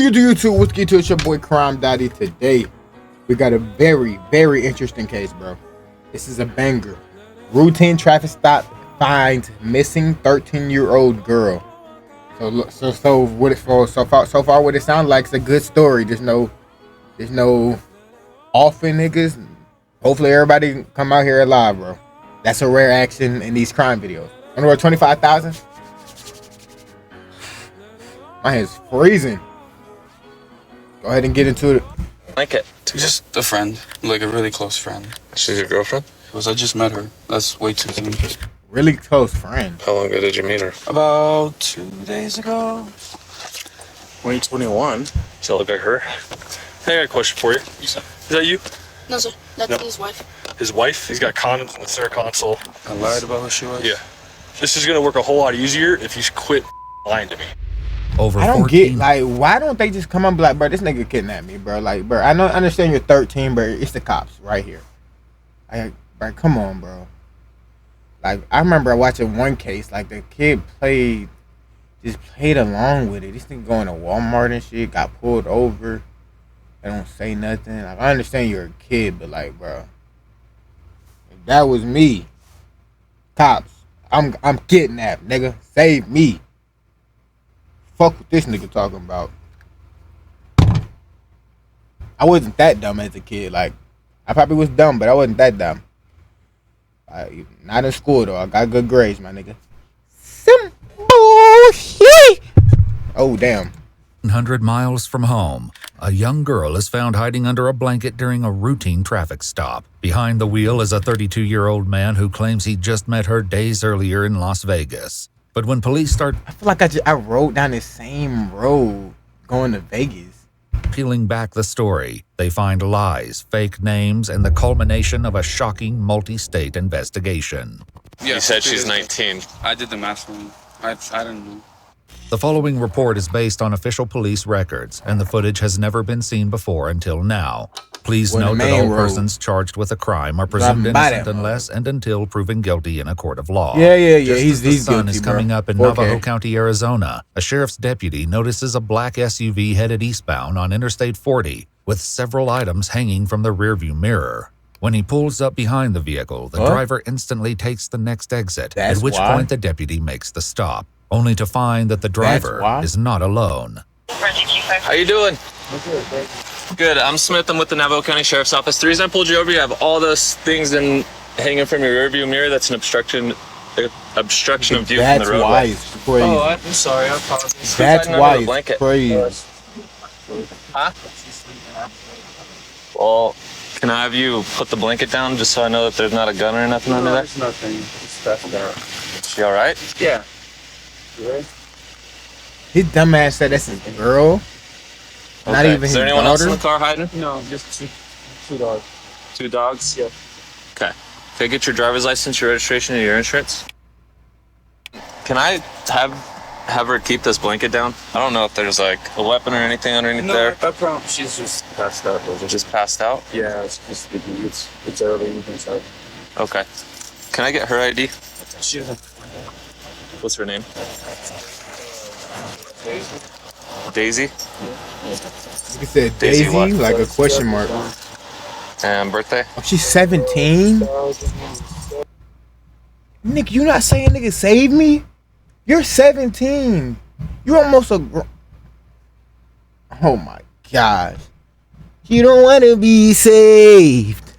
you do YouTube? What's good to it's your boy Crime Dotty. Today we got a very, very interesting case, bro. This is a banger. Routine traffic stop finds missing 13-year-old girl. So far what it sounds like, it's a good story. There's no offing niggas. Hopefully everybody can come out here alive, bro. That's a rare action in these crime videos. Under 25,000. My hand's freezing. Go ahead and get into it. Like it. Just a friend, like a really close friend. She's your girlfriend? Because I just met her. That's way too soon. Really close friend. How long ago did you meet her? About 2 days ago. 2021. Does that look like her? Hey, I got a question for you. Is that you? No, sir. That's his wife. His wife? He's got condoms in the center console. I lied about who she was? Yeah. This is going to work a whole lot easier if you quit lying to me. Over I don't 14. Get, like, why don't they just come on and be like, bro, this nigga kidnapped me, bro. Like, bro, I understand you're 13, but it's the cops right here. Bro, come on, bro. Like, I remember watching one case, like, the kid played along with it. This nigga going to Walmart and shit, got pulled over. They don't say nothing. Like, I understand you're a kid, but, like, bro, if that was me, cops, I'm kidnapped, nigga. Save me. Fuck what this nigga talking about. I wasn't that dumb as a kid. Like, I probably was dumb, but I wasn't that dumb. Not in school, though. I got good grades, my nigga. Some bullshit. Oh, damn. 100 miles from home, a young girl is found hiding under a blanket during a routine traffic stop. Behind the wheel is a 32-year-old man who claims he just met her days earlier in Las Vegas. But when police start... I feel like I rode down the same road going to Vegas. Peeling back the story, they find lies, fake names, and the culmination of a shocking multi-state investigation. Yeah, you said she's 19. I did the math wrong. I don't know. The following report is based on official police records, and the footage has never been seen before until now. Please note that all persons charged with a crime are presumed innocent unless and until proven guilty in a court of law. Yeah. Just He's the sun guilty, is coming up in Navajo County, Arizona. A sheriff's deputy notices a black SUV headed eastbound on Interstate 40 with several items hanging from the rearview mirror. When he pulls up behind the vehicle, the driver instantly takes the next exit, at which point the deputy makes the stop, only to find that the driver is not alone. How you doing? Good. I'm Smith. I'm with the Navajo County Sheriff's Office. The reason I pulled you over, you have all those things hanging from your rearview mirror. That's an obstruction of view from the roadway. Why it's crazy. Oh, I'm sorry. I apologize. That's why it's crazy. Huh? Well, can I have you put the blanket down just so I know that there's not a gun or nothing under there? There's nothing. Just passed out. She all right? Yeah. You ready? His dumbass said that's his girl. Okay. Not even his daughter. Is there anyone else in the car hiding? No, just two dogs. 2 dogs? Yeah. Okay. Can I get your driver's license, your registration, and your insurance? Can I have her keep this blanket down? I don't know if there's like a weapon or anything underneath there. I promise she's just passed out. Just passed out? Yeah, it's just it's early. You can tell. Okay. Can I get her ID? She doesn't. What's her name? Daisy? You said Daisy what? like a question mark. And birthday? Oh, she's 17? Nick, you not saying nigga save me? You're 17. You're almost a oh my gosh. You don't want to be saved.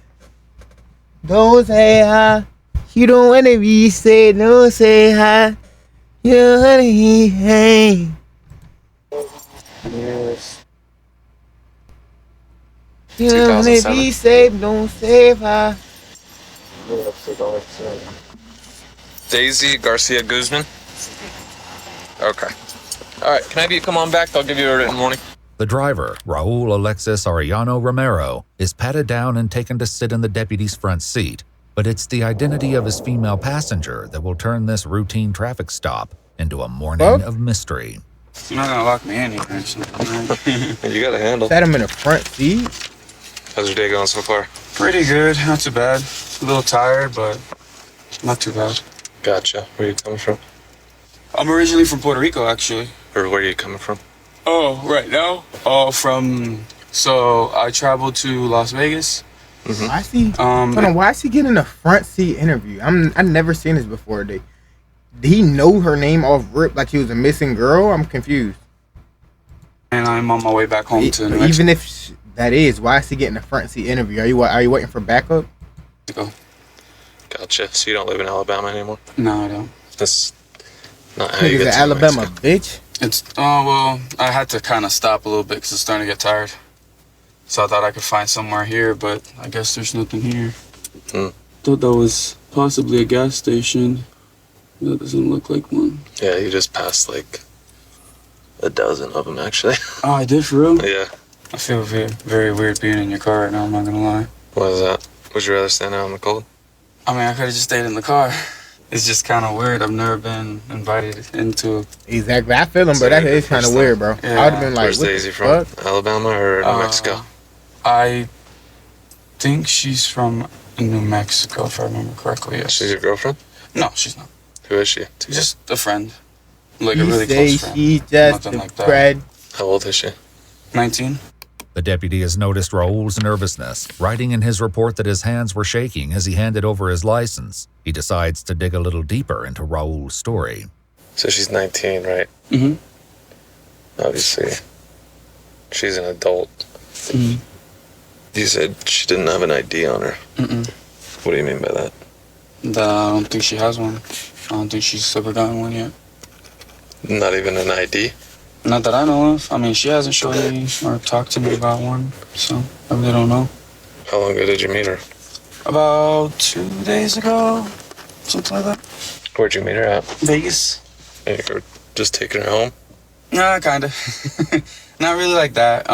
Don't say hi. You don't want to be saved. Don't say hi. You don't want to be hang. Yes. You don't want to be saved. Don't save her. Daisy Garcia Guzman? Okay. All right, can I have you come on back? I'll give you a written warning. The driver, Raul Alexis Arellano Romero, is patted down and taken to sit in the deputy's front seat. But it's the identity of his female passenger that will turn this routine traffic stop into a morning of mystery. You're not gonna lock me in here or something. You got a handle. Sat him in the front seat. How's your day going so far? Pretty good, not too bad. A little tired, but not too bad. Gotcha. Where are you coming from? I'm originally from Puerto Rico, actually. Or where are you coming from? Oh, right now? Oh, so I traveled to Las Vegas. Why is he? Hold on, why is he getting a front seat interview? I've never seen this before. Did he know her name off rip like she was a missing girl? I'm confused. And I'm on my way back home to New Mexico. Even if that is, why is he getting a front seat interview? Are you waiting for backup? Gotcha. So you don't live in Alabama anymore? No, I don't. That's not how you Niggas get in to Alabama, Mexico. bitch. It's well, I had to kind of stop a little bit because it's starting to get tired. So I thought I could find somewhere here, but I guess there's nothing here. Thought that was possibly a gas station. That doesn't look like one. Yeah, you just passed like a dozen of them, actually. Oh, I did for real? Yeah. I feel very, very weird being in your car right now, I'm not gonna lie. What is that? Would you rather stand out in the cold? I mean, I could have just stayed in the car. It's just kind of weird. I've never been invited into. Exactly. I feel him, but that is kind of weird, bro. Yeah. I would have been like, Where's what the Daisy from? fuck? Alabama or New Mexico? I think she's from New Mexico, if I remember correctly. Yes. She's your girlfriend? No, she's not. Who is she? Just a friend. Like a He really say close friend. she just Nothing a like that. friend. How old is she? 19. The deputy has noticed Raul's nervousness, writing in his report that his hands were shaking as he handed over his license. He decides to dig a little deeper into Raul's story. So she's 19, right? Mm-hmm. Obviously. She's an adult. Mm-hmm. You said she didn't have an ID on her. Mm-mm. What do you mean by that? I don't think she has one. I don't think she's ever gotten one yet. Not even an ID? Not that I know of. I mean, she hasn't shown me or talked to me about one, so I really don't know. How long ago did you meet her? About 2 days ago, something like that. Where'd you meet her at? Vegas. You were just taking her home? Nah, kinda. Not really like that.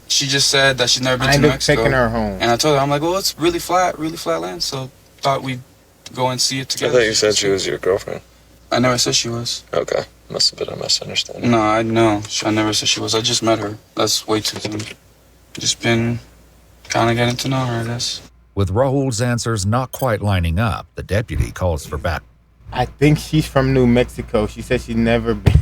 She just said that she's never been I to ended New up Mexico. taking her home. And I told her, I'm like, well, it's really flat land, so thought we'd go and see it I together. thought you said she was your girlfriend. I never said she was. Okay. Must have been a misunderstanding. No, I never said she was. I just met her. That's way too soon. Just been kind of getting to know her, I guess. With Raul's answers not quite lining up, the deputy calls for back. I think she's from New Mexico. She said she's never been.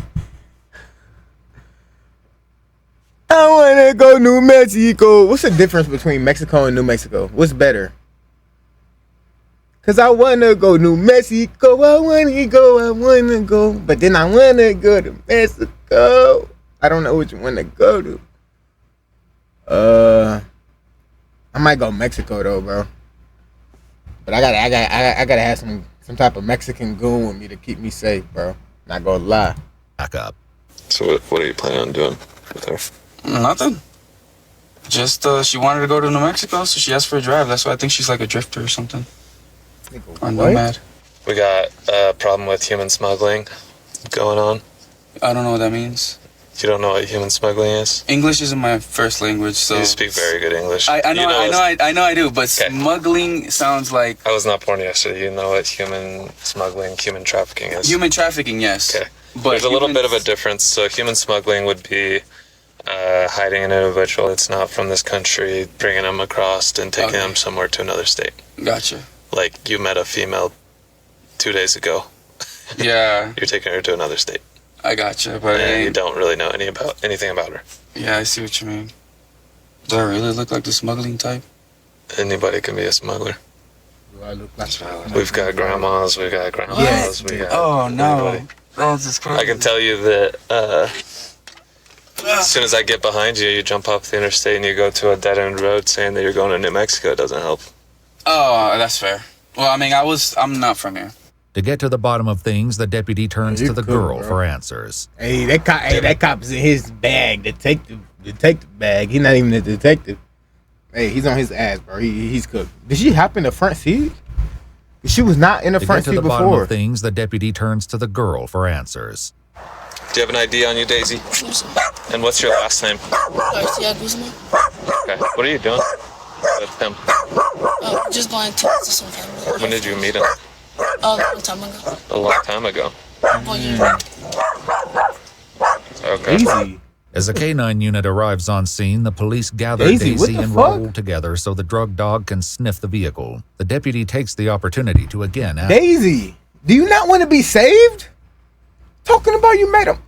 I wanna go New Mexico. What's the difference between Mexico and New Mexico? What's better? Cause I wanna go New Mexico. I wanna go. But then I wanna go to Mexico. I don't know which one to go to. I might go Mexico though, bro. But I gotta have some type of Mexican goon with me to keep me safe, bro. Not gonna lie. Back up. So what are you planning on doing with her? Nothing. Just, she wanted to go to New Mexico, so she asked for a drive. That's why I think she's like a drifter or something. Or nomad. We got a problem with human smuggling going on. I don't know what that means. You don't know what human smuggling is? English isn't my first language, so You speak very good English. I know I do, but Okay. smuggling sounds like I was not born yesterday. You know what human smuggling, human trafficking is? human trafficking. Yes, Okay. but There's a little human- bit of a difference. So human smuggling would be hiding an individual that's not from this country, bringing them across and taking them somewhere to another state. Gotcha. Like you met a female 2 days ago. Yeah, You're taking her to another state. I gotcha, but And you don't really know anything about her. yeah, I see what you mean. Do I really look like the smuggling type? Anybody can be a smuggler. Do I look like We've got grandmas, we got grandpas, we got Oh no, everybody. that's just crazy. I can tell you that as soon as I get behind you, you jump off the interstate and you go to a dead-end road saying that you're going to New Mexico. It doesn't help. Oh, that's fair. Well, I mean, I'm not from here. To get to the bottom of things, the deputy turns You to the cool, girl bro. for answers. Hey, that cop is in his bag. Detective bag. He's not even a detective. Hey, he's on his ass, bro. He's cooked. Did she hop in the front seat? She was not in the To front get to seat the bottom before. of things, the deputy turns to the girl for answers. Do you have an ID on you, Daisy? And what's your last name? Garcia Guzman. Okay. What are you doing with him? Just going to some family. When did you meet him? A long time ago. A long time ago. 1 year. Okay. Easy. As a canine unit arrives on scene, the police gather Daisy, what Daisy the and fuck? Raul together so the drug dog can sniff the vehicle. The deputy takes the opportunity to again ask. Daisy, do you not want to be saved? Talking about you made him.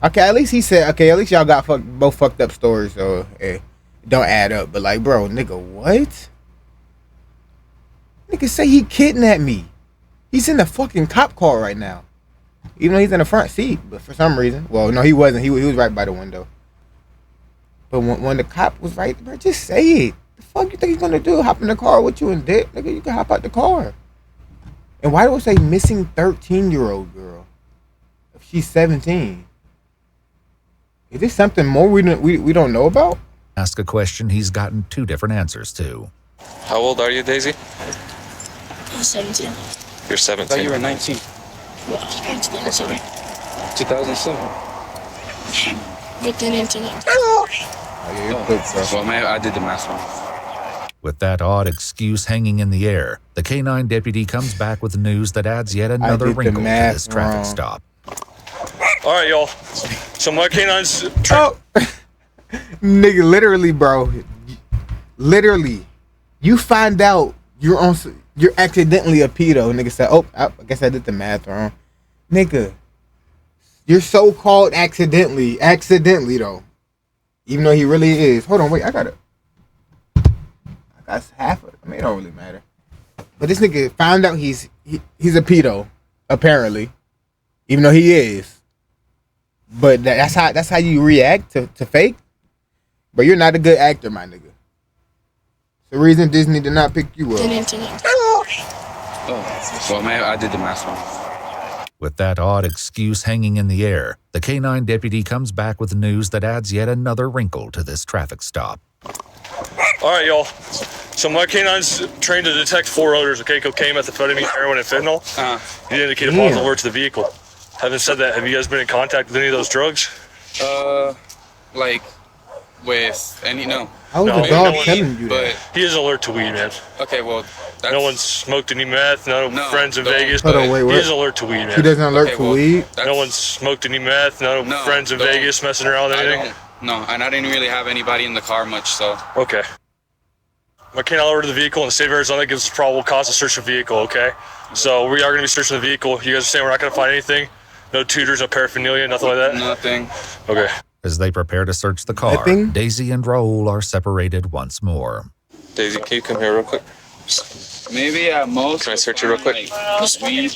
Okay, at least he said, okay, at least y'all got both fucked up stories, so it don't add up. But like, bro, nigga, what? Nigga say he kidnapped me. He's in the fucking cop car right now. Even though he's in the front seat, but for some reason, well, no, he wasn't. He was right by the window. But when the cop was right, bro, just say it. The fuck you think he's gonna do? Hop in the car with you and dick, nigga? You can hop out the car. And why do it say missing 13-year-old girl if she's 17? Is this something more we don't know about? Ask a question he's gotten two different answers to. How old are you, Daisy? I'm 17. You're 17. I thought you were 19. Well, I'm 2007. 2007. With the internet. Oh, yeah, you're quick, bro. Well, maybe I did the math wrong. With that odd excuse hanging in the air, the canine deputy comes back with news that adds yet another did the wrinkle to math this traffic wrong. stop. All right, y'all. So my canine's. Oh, nigga, literally, bro. Literally, you find out you're accidentally a pedo. Nigga said, "Oh, I guess I did the math wrong." Nigga, you're so-called accidentally though, even though he really is. Hold on, wait, I got half of it. I mean, it don't really matter. But this nigga found out he's a pedo, apparently, even though he is. But that's how you react to fake. But you're not a good actor, my nigga. It's the reason Disney did not pick you up. The internet. Oh, well, maybe I did the math wrong. With that odd excuse hanging in the air, the canine deputy comes back with news that adds yet another wrinkle to this traffic stop. All right, y'all. So my canine's trained to detect four odors: okay, cocaine, methamphetamine, heroin, and fentanyl. You indicate a positive alert to the vehicle. Having said that, have you guys been in contact with any of those drugs? Like, with any, no. How was No, the dog no one- telling you But, that? He is alert to weed, man. okay, well, that's... No one's smoked any meth. No, No, friends in no. Vegas. Hold on, wait, He what? is alert to weed, man. He doesn't alert Okay, to well, weed? that's- No one's smoked any meth. No, No, friends in don't. Vegas messing around with I anything. don't, no, and I didn't really have anybody in the car much, so... Okay. My canine alert to the vehicle in the state of Arizona gives us probable cause to search the vehicle, okay? So we are going to be searching the vehicle. You guys are saying we're not going to find anything? No tutors, no paraphernalia, nothing like that? Nothing. Okay. As they prepare to search the car, Nothing? Daisy and Raul are separated once more. Daisy, can you come here real quick? Maybe at most... Can I search you real quick? Like, weed,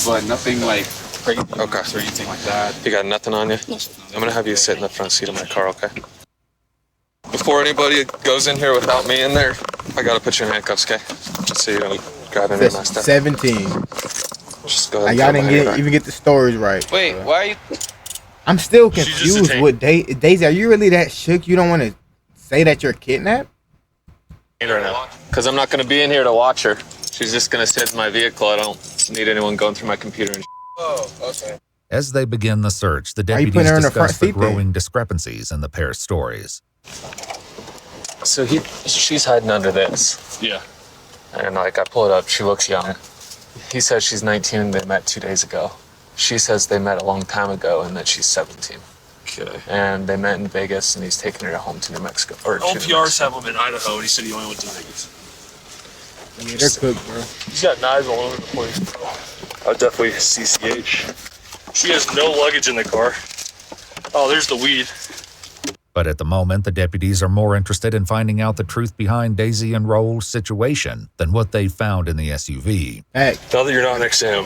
but nothing like crazy Okay. or anything like that. You got nothing on you? I'm gonna have you sit in the front seat of my car, okay? Before anybody goes in here without me in there, I gotta put you in handcuffs, okay? Just so you don't grab any of my stuff. 17. Just go ahead. Like, and y'all grab my didn't hair. even get the stories right. Wait, bro. why are you... I'm still She's just confused detained. with Daisy. Are you really that shook? You don't want to say that you're kidnapped? Right now. Because I'm not gonna be in here to watch her. She's just gonna sit in my vehicle. I don't need anyone going through my computer and Oh, okay. As they begin the search, the Why you deputies putting her in the front discuss the seat then? growing discrepancies in the pair's stories. So she's hiding under this. Yeah. And like I pull it up, she looks young. He says she's 19 and they met 2 days ago. She says they met a long time ago and that she's 17. Okay. And they met in Vegas and he's taking her home to New Mexico. Or to New LPRs Mexico. have him in Idaho, and he said he only went to Vegas. Yeah, they're cooked, bro. He's got knives all over the place, bro. I would definitely CCH. She has no luggage in the car. Oh, there's the weed. But at the moment, the deputies are more interested in finding out the truth behind Daisy and Raul's situation than what they found in the SUV. Hey, Now that you're not next to him,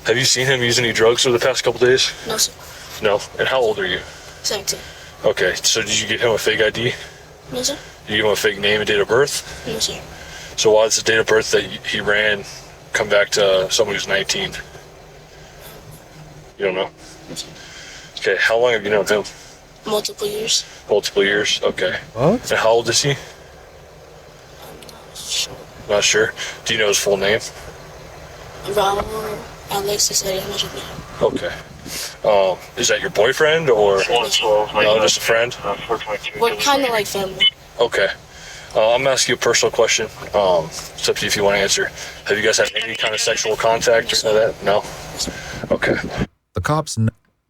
have you seen him use any drugs over the past couple days? No, sir. No. And how old are you? 17. Okay, so did you get him a fake ID? No, sir. Did you give him a fake name and date of birth? No, sir. So why does the date of birth that he ran come back to someone who's 19? You don't know? Okay, how long have you known him? Multiple years. Multiple years? Okay. what? And how old is he? Not sure. Do you know his full name? Raul Alexis Ariana. Okay. Is that your boyfriend or no, just a friend? We're kind of like family. Okay. I'm gonna ask you a personal question. It's up to you if you want to answer. Have you guys had any kind of sexual contact or something like that? No? Okay. The cops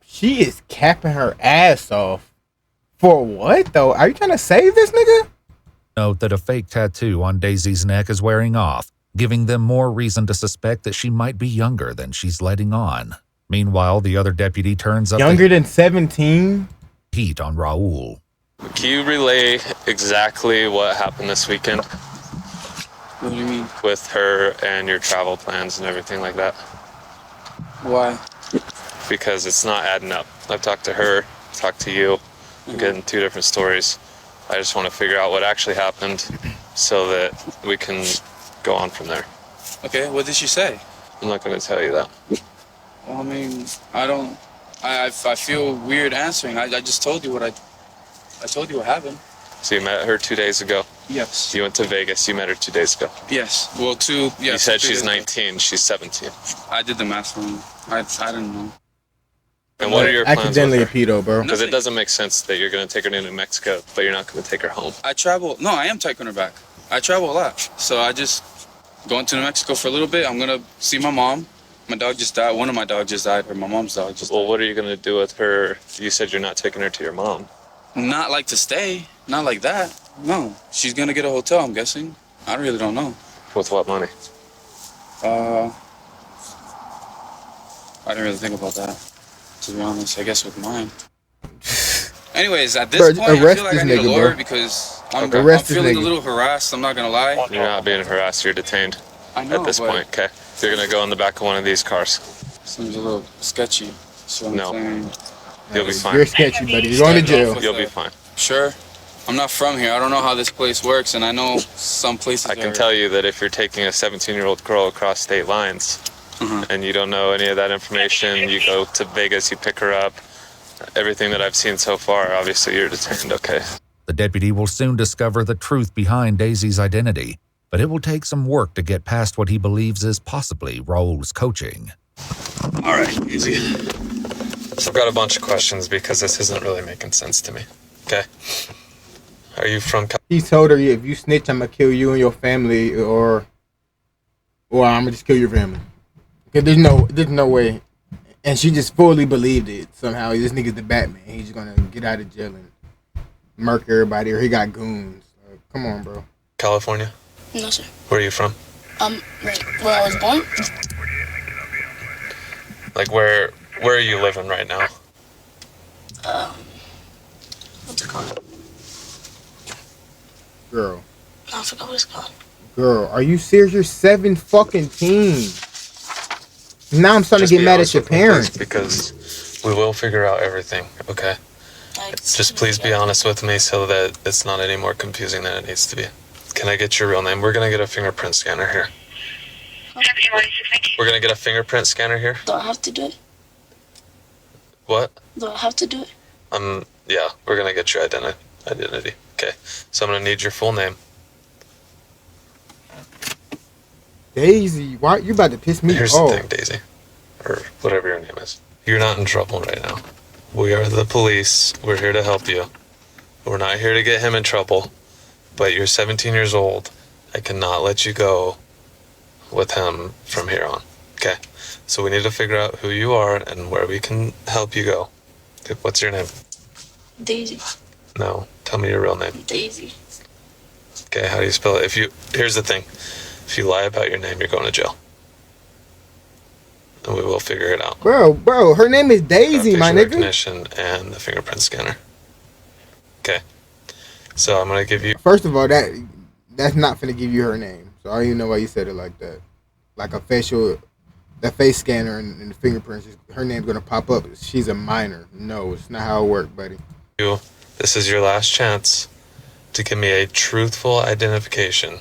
She is capping her ass off. For what, though? Are you trying to save this nigga? note that a fake tattoo on Daisy's neck is wearing off, giving them more reason to suspect that she might be younger than she's letting on. Meanwhile, the other deputy turns up Younger than 17? the heat on Raul. Can you relay exactly what happened this weekend What do you mean? with her and your travel plans and everything like that? Why? Because it's not adding up. I've talked to her, talked to you. I'm getting two different stories. I just want to figure out what actually happened so that we can go on from there. Okay, what did she say? I'm not going to tell you that. Well, I mean, I feel weird answering. I just told you what I told you what happened. So you met her 2 days ago. Yes. You went to Vegas. You met her 2 days ago. Yes. Well, yes. You said 2 she's days ago. 19. She's 17. I did the math wrong. I didn't know. And what are your plans Accidentally a with her? pedo, bro. Because it doesn't make sense that you're going to take her to New Mexico, but you're not going to take her home. No, I am taking her back. I travel a lot. So I just going to New Mexico for a little bit. I'm going to see my mom. My dog just died. One of my dogs just died, or my mom's dog just died. Well, what are you going to do with her? You said you're not taking her to your mom. Not like to stay. Not like that. No. She's going to get a hotel, I'm guessing. I really don't know. With what money? I didn't really think about that, to be honest. I guess with mine. Anyways, at this Bro, point, I arrest feel like this I need a nigga, lawyer bro. because I'm Arrest this feeling a nigga. little harassed. I'm not going to lie. You're not being harassed. You're detained I know, at this but point, okay? You're going to go in the back of one of these cars. seems a little sketchy. So I'm No. saying, You'll be You're fine. sketchy, buddy. You're going to jail. You'll be fine. sure. I'm not from here. I don't know how this place works, and I know some places I can are- tell you that if you're taking a 17-year-old girl across state lines and you don't know any of that information, you go to Vegas, you pick her up, everything that I've seen so far, obviously you're detained, okay? The deputy will soon discover the truth behind Daisy's identity, but it will take some work to get past what he believes is possibly Raul's coaching. All right, easy. So I've got a bunch of questions because this isn't really making sense to me, okay? Are you from He told her, if you snitch, I'm going to kill you and your family, or I'm going to just kill your family. Because there's no way. And she just fully believed it somehow. This nigga's the Batman. He's just going to get out of jail and murk everybody, or he got goons. Come on, bro. California? No, sir. Where are you from? Like where I was born. Like where are you living right now? What's it called? Girl. I forgot what it's called. Girl, are you serious? You're 17 fucking. Now I'm starting Just to get be mad honest at your with me, please, parents. because we will figure out everything, okay? Just please be honest with me so that it's not any more confusing than it needs to be. Can I get your real name? We're going to get a fingerprint scanner here. We're going to get a fingerprint scanner here. Do I have to do it? What? Do I have to do it? Yeah, we're going to get your identity. Okay, so I'm going to need your full name. Daisy, why you about to piss me Here's off? the thing, Daisy, or whatever your name is. You're not in trouble right now. We are the police. We're here to help you. We're not here to get him in trouble, but you're 17 years old. I cannot let you go with him from here on. Okay, so we need to figure out who you are and where we can help you go. What's your name? Daisy. No, tell me your real name. Daisy. Okay, how do you spell it? Here's the thing. If you lie about your name, you're going to jail. And we will figure it out. Bro, her name is Daisy, my Facial nigga. recognition and the fingerprint scanner. Okay. So I'm gonna give you. First of all, that's not finna give you her name. So I don't even know why you said it like that. Like that face scanner and the fingerprints, her name's gonna pop up. She's a minor. No, it's not how it works, buddy. This is your last chance to give me a truthful identification.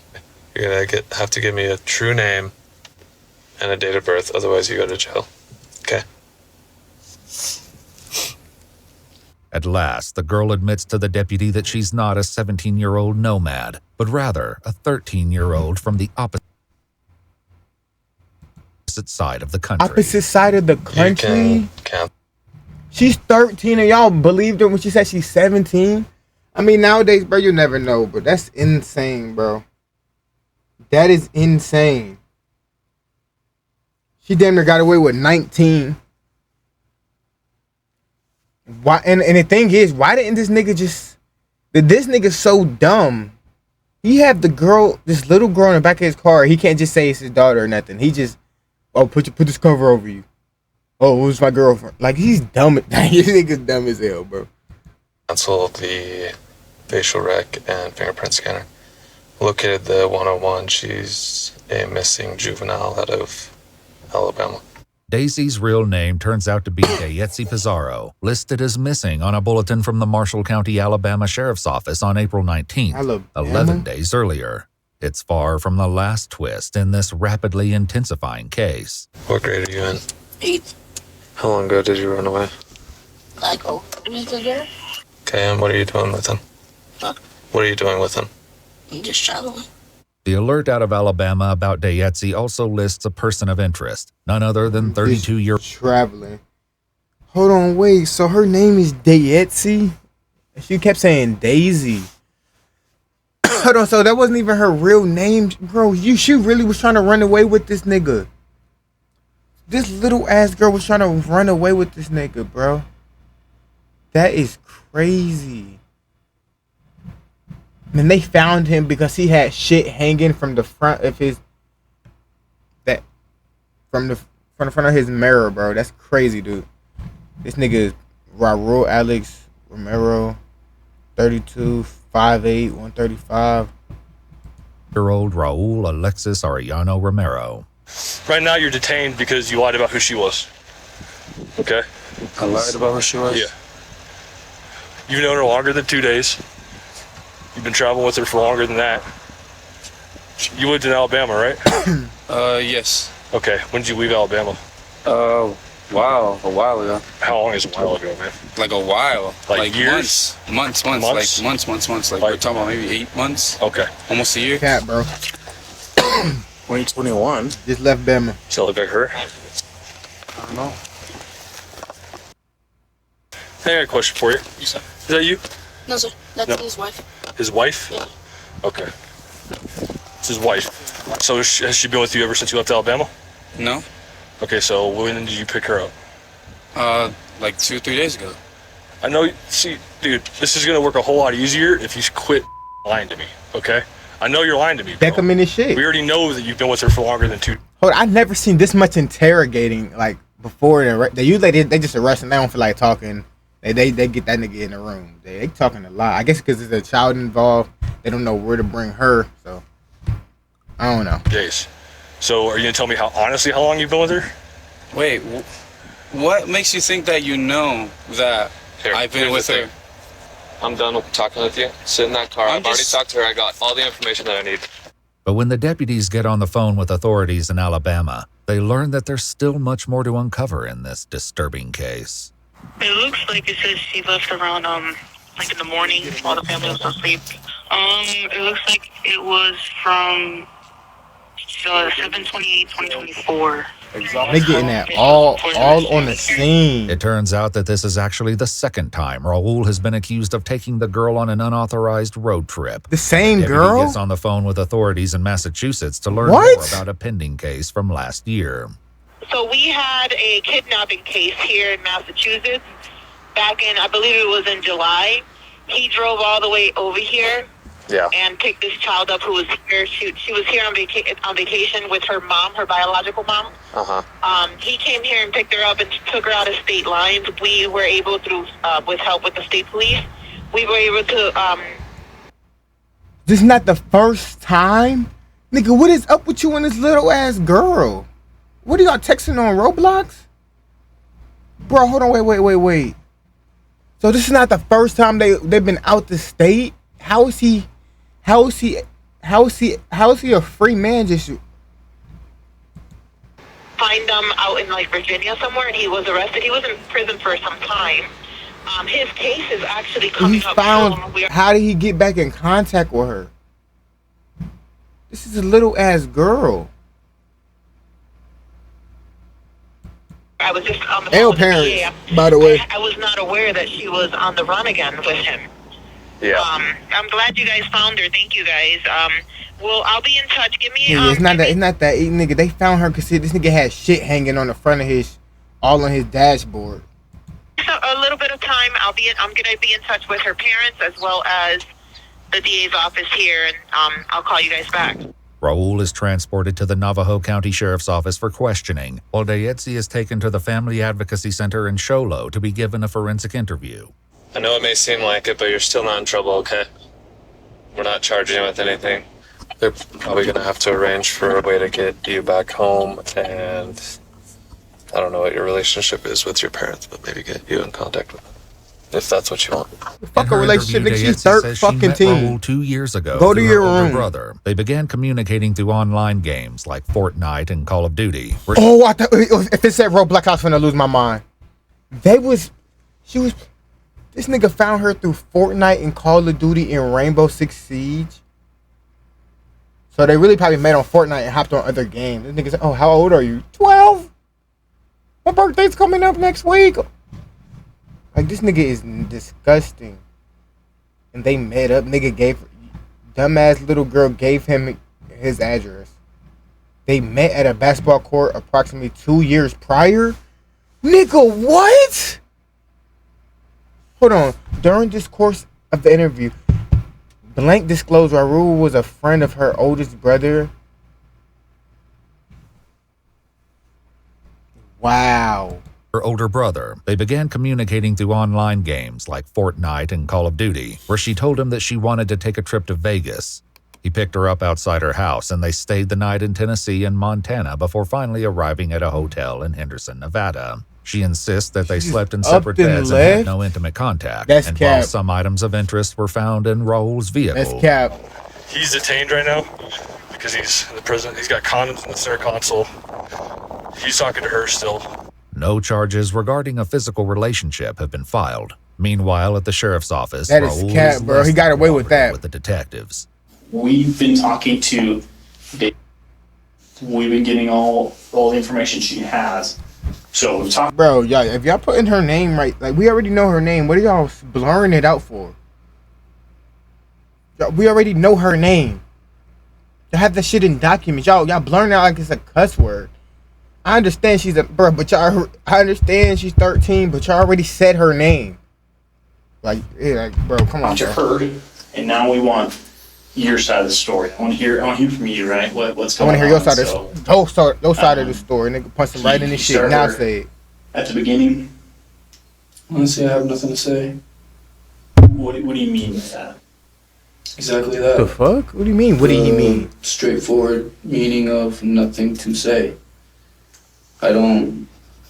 You're gonna have to give me a true name and a date of birth, otherwise you go to jail. Okay. At last, the girl admits to the deputy that she's not a 17-year-old nomad, but rather a 13-year-old from the opposite side of the country. Opposite side of the country? You can She's 13 and y'all believed her when she said she's 17? I mean, nowadays, bro, you never know, but that's insane, bro. That is insane. She damn near got away with 19. Why? And the thing is, why didn't this nigga just... This nigga's so dumb. He had this little girl in the back of his car. He can't just say it's his daughter or nothing. He just... Oh, put this cover over you. Oh, it was my girlfriend. Like, he's dumb. This nigga's dumb as hell, bro. Cancel the facial rec and fingerprint scanner. Located the 101. She's a missing juvenile out of Alabama. Daisy's real name turns out to be Dayetzi Pizarro, listed as missing on a bulletin from the Marshall County, Alabama Sheriff's Office on April 19th, Alabama? 11 days earlier. It's far from the last twist in this rapidly intensifying case. What grade are you in? 8, How long ago did you run away? like a week ago. Okay, and what are you doing with him? Huh? What are you doing with him? I'm just traveling. The alert out of Alabama about Dayetzi also lists a person of interest, none other than 32-year-old traveling. Hold on, wait. So her name is Dayetzi? She kept saying Daisy. Hold on, so that wasn't even her real name, bro. She really was trying to run away with this nigga. This little ass girl was trying to run away with this nigga, bro. That is crazy. And they found him because he had shit hanging from the front of his from the front of his mirror, bro. That's crazy, dude. This nigga is Raul Alex Romero, 32, 5'8", 135. Raul Alexis Arellano Romero. Right now, you're detained because you lied about who she was. Okay? I lied about who she was? Yeah. You've known her longer than 2 days. You've been traveling with her for longer than that. You lived in Alabama, right? Yes. Okay. When did you leave Alabama? Wow, a while ago. How long is a while ago, man? Like a while. Like years? Months. Months? Like months. Like we're talking about maybe 8 months. Okay. Almost a year. Cat, bro. 2021. Just left Bama. Still look like her? I don't know. Hey, I got a question for you. Is that you? No, sir. That's No. his wife. His wife? Yeah. Okay. It's his wife. So has she been with you ever since you left Alabama? No? Okay, so when did you pick her up? Like 2-3 days ago. I know, see, dude, this is going to work a whole lot easier if you quit lying to me, okay? I know you're lying to me, bro. Deck him in his shit. We already know that you've been with her for longer than 2. Hold on, I've never seen this much interrogating, like, before. They usually they just arrest him. They don't feel like talking. They get that nigga in the room. They talking a lot. I guess because there's a child involved. They don't know where to bring her, so I don't know. Days. So are you going to tell me how long you've been with her? Wait, what makes you think that you know that I've been with her? I'm done with talking with you. Sit in that car. I've already talked to her. I got all the information that I need. But when the deputies get on the phone with authorities in Alabama, they learn that there's still much more to uncover in this disturbing case. It looks like it says she left around like in the morning while the family was asleep. It looks like it was from 7/28/2024. They getting that all on the scene. It turns out that this is actually the second time Raul has been accused of taking the girl on an unauthorized road trip. The same Deputy girl? gets on the phone with authorities in Massachusetts to learn What? more about a pending case from last year. So we had a kidnapping case here in Massachusetts back in, I believe it was in July. He drove all the way over here. Yeah. And picked this child up who was here. She was here on vacation with her mom, her biological mom. He came here and picked her up and took her out of state lines. We were able to, with help with the state police, we were able to. This is not the first time, nigga. What is up with you and this little ass girl? What are y'all texting on Roblox, bro? Hold on, wait. So this is not the first time they've been out the state. How is he a free man? Just Find them out in like Virginia somewhere, and he was arrested. He was in prison for some time. His case is actually coming he up found. soon. How did he get back in contact with her? This is a little ass girl. I was just on the phone with the DA. By the way. I was not aware that she was on the run again with him. Yeah. I'm glad you guys found her. Thank you guys. Well, I'll be in touch. Give me. Yeah, it's not that nigga. They found her because this nigga had shit hanging on the front of all on his dashboard. A little bit of time. I'm gonna be in touch with her parents as well as the DA's office here, and I'll call you guys back. Raul is transported to the Navajo County Sheriff's Office for questioning, while Dayetzi is taken to the Family Advocacy Center in Show Low to be given a forensic interview. I know it may seem like it, but you're still not in trouble, okay? We're not charging you with anything. They're probably going to have to arrange for a way to get you back home, and I don't know what your relationship is with your parents, but maybe get you in contact with them, if that's what you want. Fuck a relationship, nigga. She's third fucking team. Raul 2 years ago. Go to your room. Brother. They began communicating through online games like Fortnite and Call of Duty. Oh, I thought if it said Roblox, I was finna lose my mind. This nigga found her through Fortnite and Call of Duty and Rainbow Six Siege. So they really probably met on Fortnite and hopped on other games. This nigga said, "Oh, how old are you? 12. My birthday's coming up next week." Like, this nigga is disgusting. And they met up. Nigga dumbass little girl gave him his address. They met at a basketball court approximately 2 years prior. Nigga, what? Hold on. During this course of the interview, blank disclosed Raul was a friend of her oldest brother. Wow. Her older brother. They began communicating through online games like Fortnite and Call of Duty, where she told him that she wanted to take a trip to Vegas. He picked her up outside her house, and they stayed the night in Tennessee and Montana before finally arriving at a hotel in Henderson, Nevada. She insists that they slept in separate beds and had no intimate contact. That's and cap. while some items of interest were found in Raul's vehicle. That's cap. He's detained right now because he's in the prison. He's got condoms in the center console. He's talking to her still. No charges regarding a physical relationship have been filed. Meanwhile, at the sheriff's office, That is Raul cap, bro. less He got away with that. with the detectives. We've been talking to Dave. We've been getting all the information she has. So we've talked. Bro, y'all, if y'all putting her name right, like, we already know her name. What are y'all blurring it out for? We already know her name. Y'all have that shit in documents. Y'all blurring it out like it's a cuss word. I understand she's a bro, but I understand she's 13, but y'all already said her name. Like, yeah, like, bro, come on, To bro. her, and now we want your side of the story. I want to hear from you, right? What's I going on? want to hear your side of So, your side of the story. Nigga, punch him right in the shit. start Now her. say it. At the beginning, Honestly, I have nothing to say. what do you mean by that? Exactly The that. fuck? What do you mean? What do you mean? Straightforward meaning of nothing to say. I don't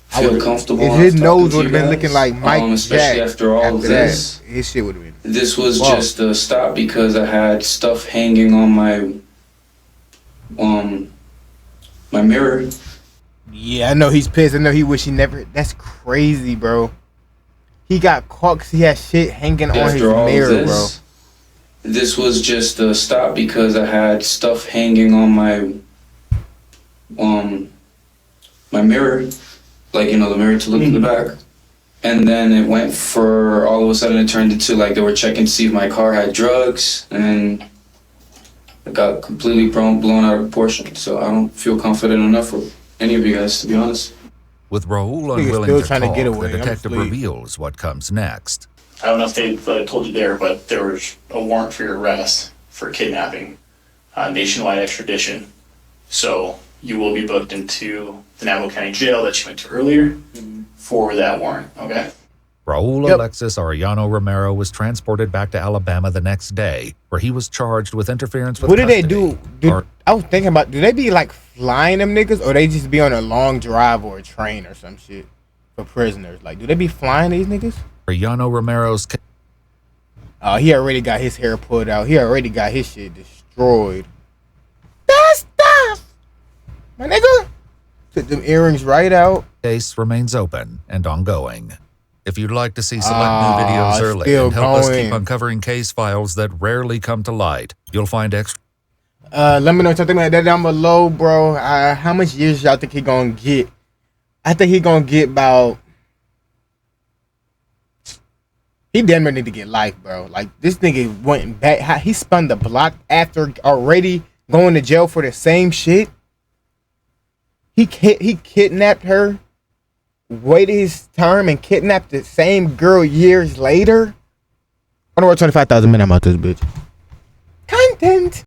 feel comfortable. If his enough nose talking would to have been you looking guys, like Mike especially Jack after all of that, this. his shit would have been. This was Wow. just a stop because I had stuff hanging on my mirror. Yeah, I know he's pissed. I know he wish he never. That's crazy, bro. He got caught 'cause he had shit hanging on his After all of mirror, bro. this was just a stop because I had stuff hanging on my mirror, like, you know, the mirror to look in the back. And then it went for, all of a sudden it turned into like they were checking to see if my car had drugs, and it got completely blown out of proportion. So I don't feel confident enough for any of you guys, to be honest. With Raul Nigga's unwilling still to trying to talk, get away. the I'm detective asleep. reveals what comes next. I don't know if they told you there, but there was a warrant for your arrest for kidnapping, nationwide extradition. So you will be booked into the Navajo County Jail that you went to earlier for that warrant, okay? Raul Yep. Alexis Arellano Romero was transported back to Alabama the next day, where he was charged with interference with What do they custody. do? I was thinking about, do they be like flying them niggas, or they just be on a long drive or a train or some shit for prisoners? Like, do they be flying these niggas? Arellano Romero's He already got his hair pulled out. He already got his shit destroyed. That's stuff, my nigga. Took them earrings right out. case remains open and ongoing. If you'd like to see select new videos early still and help us keep going. uncovering case files that rarely come to light, you'll find extra. Let me know what y'all think about that down below, bro. How much years y'all think he gonna get? I think he gonna get about. He damn near need to get life, bro. Like, this nigga went back. He spun the block after already going to jail for the same shit. He kidnapped her, waited his term, and kidnapped the same girl years later. I don't work 25,000 minutes. I'm out this bitch. Content.